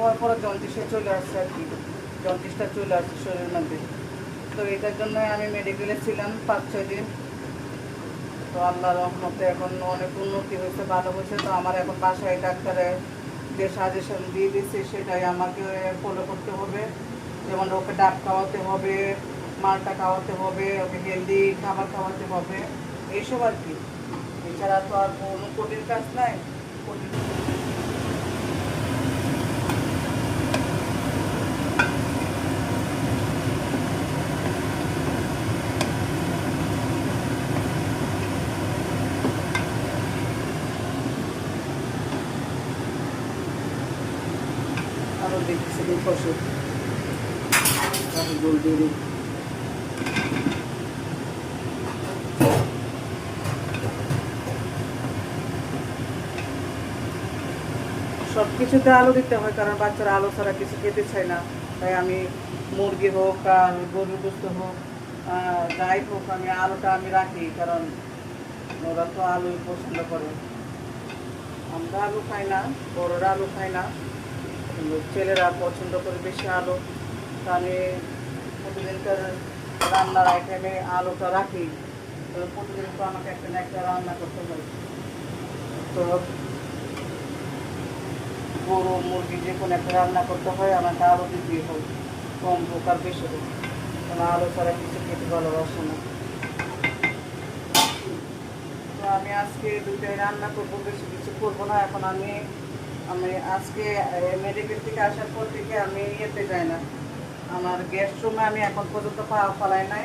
হওয়ার পরে জন্ডিসে চলে আসছে আর কি, জন্ডিসটা চলে আসছে শরীরের মধ্যে। তো এটার জন্য আমি মেডিকেলে ছিলাম 5-6 দিন। তো আল্লাহর রহমতে এখন অনেক উন্নতি হয়েছে, ভালো হয়েছে। তো আমার এখন বাসায় ডাক্তারে যে সাজেশন দিয়ে দিচ্ছে সেটাই আমাকে ফলো করতে হবে। যেমন ওকে ডাব খাওয়াতে হবে, মালটা খাওয়াতে হবে, ওকে হেলদি খাবার খাওয়াতে হবে, এইসব আর কি। এছাড়া তো আর কোনো কঠিন কাজ নাই। কঠিন আরও দেখছি ওষুধ জল দিয়ে দিই। সব কিছুতে আলু দিতে হয়, কারণ বাচ্চারা আলু ছাড়া কিছু খেতে চায় না। তাই আমি মুরগি হোক আর গরুর গোস্ত হোক, যাই হোক, আমি আলুটা আমি রাখি, কারণ ওরা তো আলুই পছন্দ করে। আমরা আলু খাই না, বড়রা আলু খাই না, কিন্তু ছেলেরা পছন্দ করে বেশি আলু। তো আমি প্রতিদিনকার রান্নার আইটেমে আলুটা রাখি। তো প্রতিদিন তো আমাকে একটা না একটা রান্না করতে হয়। তো গরু মুরগি যে কোনো একটা রান্না করতে হয়, আমাকে আলু দিতে হয়, কম হোক আর বেশি হোক, কারণ আলু ছাড়া কিছু খেতে ভালোবাসে না। তো আমি আজকে দুটাই রান্না করবো, বেশি কিছু করবো না। এখন আমি আমি আজকে মেডিকেল থেকে আসার পর থেকে আমি ইয়েতে যাই না, আমার গেস্ট রুমে আমি এখন পর্যন্ত পা ফেলাই নাই।